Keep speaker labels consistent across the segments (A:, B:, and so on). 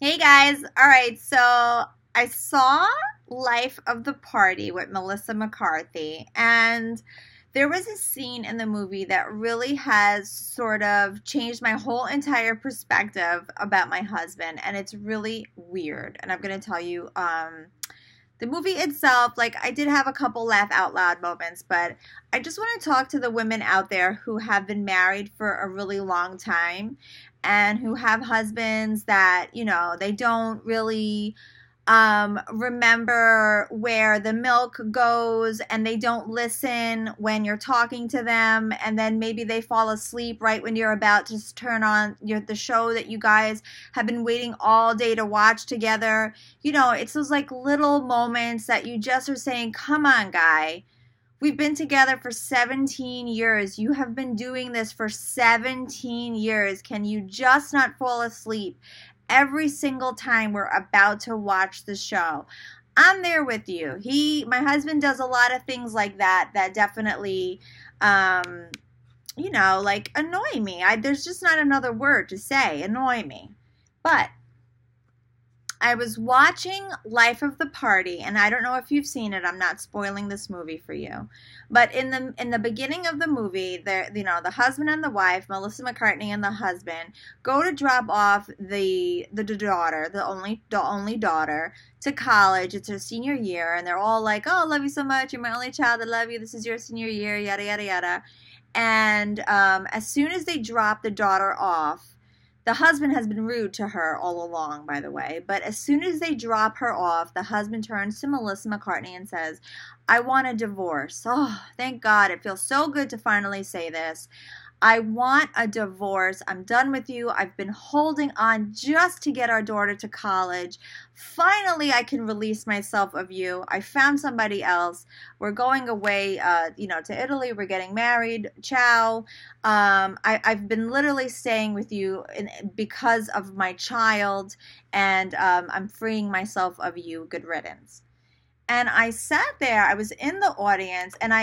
A: Hey guys, all right, so I saw Life of the Party with Melissa McCarthy, and there was a scene in the movie that really has sort of changed my whole entire perspective about my husband, and it's really weird. And I'm going to tell you, the movie itself, like I did have a couple laugh out loud moments, but I just want to talk to the women out there who have been married for a really long time and who have husbands that, they don't really remember where the milk goes, and they don't listen when you're talking to them, and then maybe they fall asleep right when you're about to turn on the show that you guys have been waiting all day to watch together. It's those like little moments that you just are saying, come on, guy. We've been together for 17 years. You have been doing this for 17 years. Can you just not fall asleep every single time we're about to watch the show? I'm there with you. My husband does a lot of things like that definitely, like annoy me. There's just not another word to say, annoy me. But I was watching Life of the Party, and I don't know if you've seen it. I'm not spoiling this movie for you, but in the beginning of the movie, the husband and the wife, Melissa McCartney and the husband, go to drop off the daughter, the only daughter, to college. It's her senior year, and they're all like, "Oh, I love you so much. You're my only child. I love you. This is your senior year. Yada yada yada." And as soon as they drop the daughter off, the husband has been rude to her all along, by the way, but as soon as they drop her off, the husband turns to Melissa McCartney and says, "I want a divorce." Oh, thank God. It feels so good to finally say this. "I want a divorce. I'm done with you. I've been holding on just to get our daughter to college. Finally, I can release myself of you. I found somebody else. We're going away, to Italy. We're getting married. Ciao. I've been literally staying with you because of my child, and I'm freeing myself of you. Good riddance." And I sat there, I was in the audience, and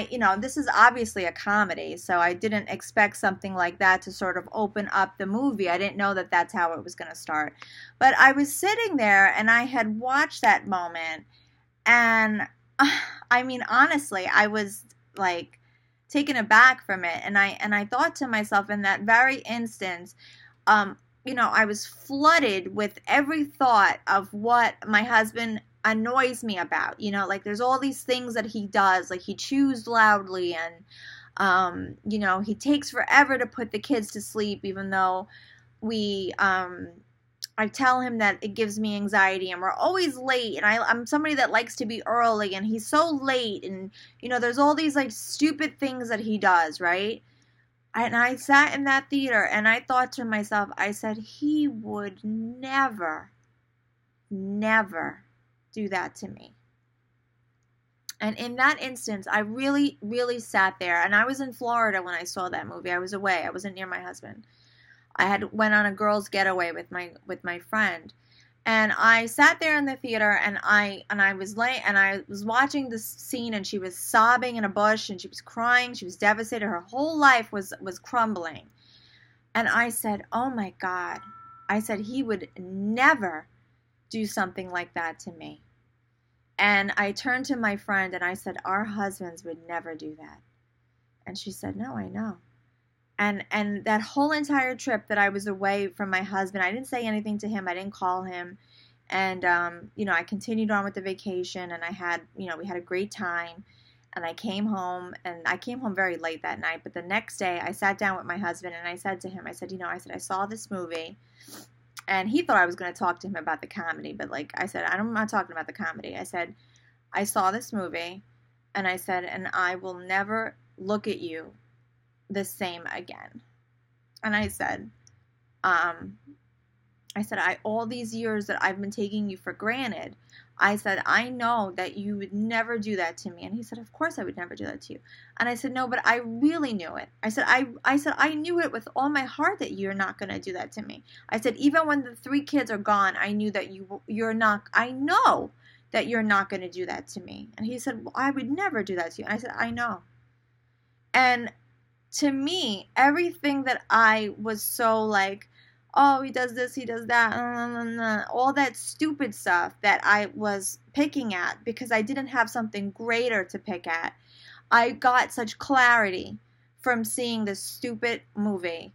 A: this is obviously a comedy, so I didn't expect something like that to sort of open up the movie. I didn't know that that's how it was going to start. But I was sitting there, and I had watched that moment, and honestly, I was like taken aback from it. And I thought to myself in that very instance, I was flooded with every thought of what my husband annoys me about. Like there's all these things that he does, like he chews loudly, and he takes forever to put the kids to sleep, even though I tell him that it gives me anxiety, and we're always late, and I'm somebody that likes to be early, and he's so late, and there's all these like stupid things that he does, right? And I sat in that theater, and I thought to myself, I said, he would never, never do that to me. And in that instance, I really, really sat there. And I was in Florida when I saw that movie. I was away. I wasn't near my husband. I had went on a girls' getaway with my friend. And I sat there in the theater, and I was watching this scene, and she was sobbing in a bush, and she was crying. She was devastated. Her whole life was crumbling. And I said, "Oh my God." I said, he would never do something like that to me. And I turned to my friend and I said, "Our husbands would never do that." And she said, "No, I know." And that whole entire trip that I was away from my husband, I didn't say anything to him. I didn't call him. And, I continued on with the vacation, and we had a great time. And I came home, and I came home very late that night. But the next day I sat down with my husband, and I said to him, I said, I saw this movie. And he thought I was going to talk to him about the comedy. But like I said, I'm not talking about the comedy. I said, "I saw this movie," and I said, "and I will never look at you the same again." And I said, all these years that I've been taking you for granted, I said, I know that you would never do that to me. And he said, "Of course I would never do that to you." And I said, "No, but I really knew it." I said, I knew it with all my heart that you're not going to do that to me. I said, "Even when the 3 kids are gone, I knew that you're not, I know that you're not going to do that to me." And he said, "Well, I would never do that to you." And I said, "I know." And to me, everything that I was so like, oh, he does this, he does that, all that stupid stuff that I was picking at because I didn't have something greater to pick at. I got such clarity from seeing this stupid movie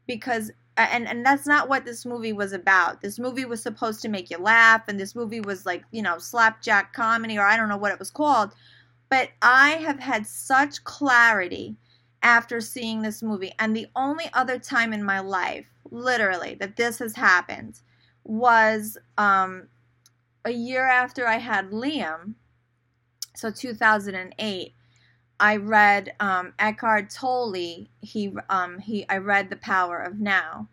A: because and that's not what this movie was about. This movie was supposed to make you laugh, and this movie was like, you know, slapjack comedy, or I don't know what it was called. But I have had such clarity after seeing this movie. And the only other time in my life, literally, that this has happened was a year after I had Liam, so 2008. I read Eckhart Tolle. I read The Power of Now,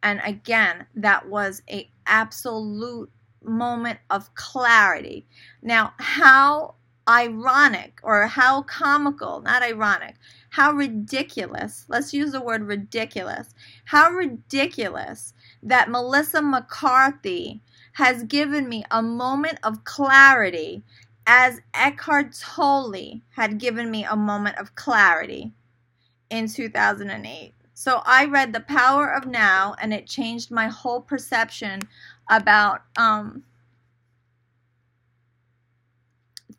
A: and again, that was a absolute moment of clarity. Now, how ironic, or how comical, not ironic, how ridiculous, let's use the word ridiculous, how ridiculous that Melissa McCarthy has given me a moment of clarity as Eckhart Tolle had given me a moment of clarity in 2008. So I read The Power of Now, and it changed my whole perception about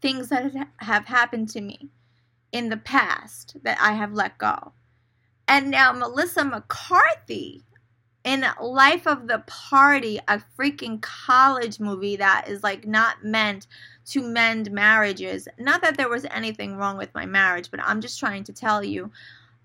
A: things that have happened to me in the past that I have let go. And now Melissa McCarthy in Life of the Party, a freaking college movie that is like not meant to mend marriages. Not that there was anything wrong with my marriage, but I'm just trying to tell you,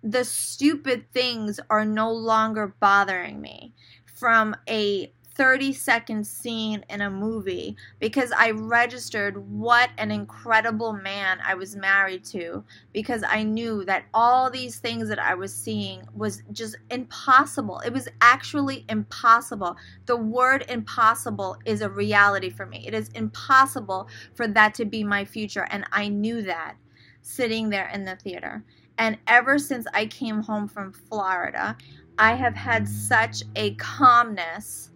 A: the stupid things are no longer bothering me from a 30-second scene in a movie, because I registered what an incredible man I was married to, because I knew that all these things that I was seeing was just impossible. It was actually impossible. The word impossible is a reality for me. It is impossible for that to be my future, and I knew that sitting there in the theater. And ever since I came home from Florida, I have had such a calmness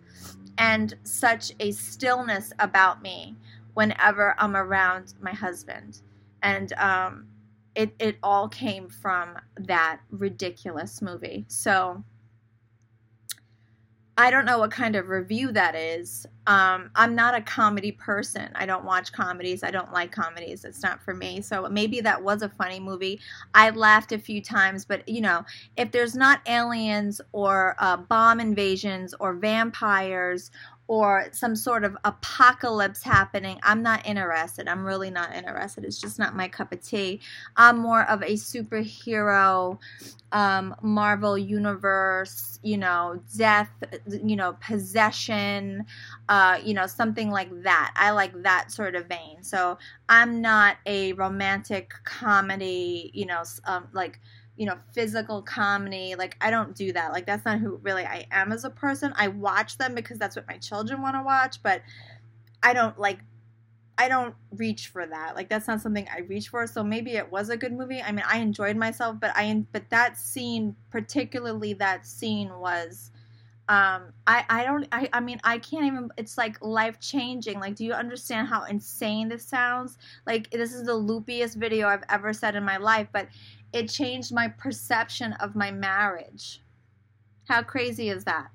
A: and such a stillness about me whenever I'm around my husband. And it all came from that ridiculous movie. So I don't know what kind of review that is. I'm not a comedy person. I don't watch comedies. I don't like comedies. It's not for me. So maybe that was a funny movie. I laughed a few times, but you know, if there's not aliens or bomb invasions or vampires or some sort of apocalypse happening, I'm not interested. I'm really not interested. It's just not my cup of tea. I'm more of a superhero, Marvel Universe, you know, death, you know, possession, you know, something like that. I like that sort of vein. So I'm not a romantic comedy, you know, like, you know, physical comedy. Like, I don't do that. Like, that's not who really I am as a person. I watch them because that's what my children want to watch, but I don't reach for that. Like, that's not something I reach for. So maybe it was a good movie. I mean, I enjoyed myself, but that scene, particularly that scene, was I mean, I can't even, it's like life-changing. Like, do you understand how insane this sounds? Like, this is the loopiest video I've ever said in my life, but it changed my perception of my marriage. How crazy is that?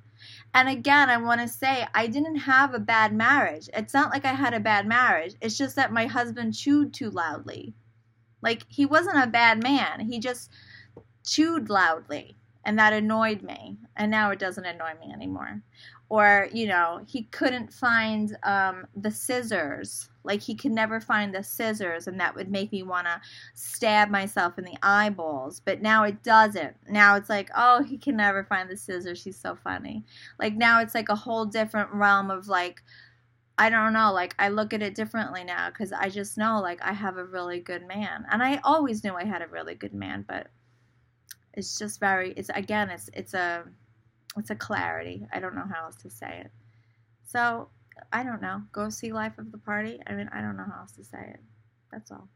A: And again, I want to say, I didn't have a bad marriage. It's not like I had a bad marriage. It's just that my husband chewed too loudly. Like, he wasn't a bad man. He just chewed loudly. And that annoyed me. And now it doesn't annoy me anymore. Or, you know, he couldn't find the scissors. Like, he could never find the scissors. And that would make me want to stab myself in the eyeballs. But now it doesn't. Now it's like, oh, he can never find the scissors. She's so funny. Like, now it's like a whole different realm of, like, I don't know. Like, I look at it differently now. Because I just know, like, I have a really good man. And I always knew I had a really good man. But it's just it's a clarity. I don't know how else to say it. So, I don't know. Go see Life of the Party. I mean, I don't know how else to say it. That's all.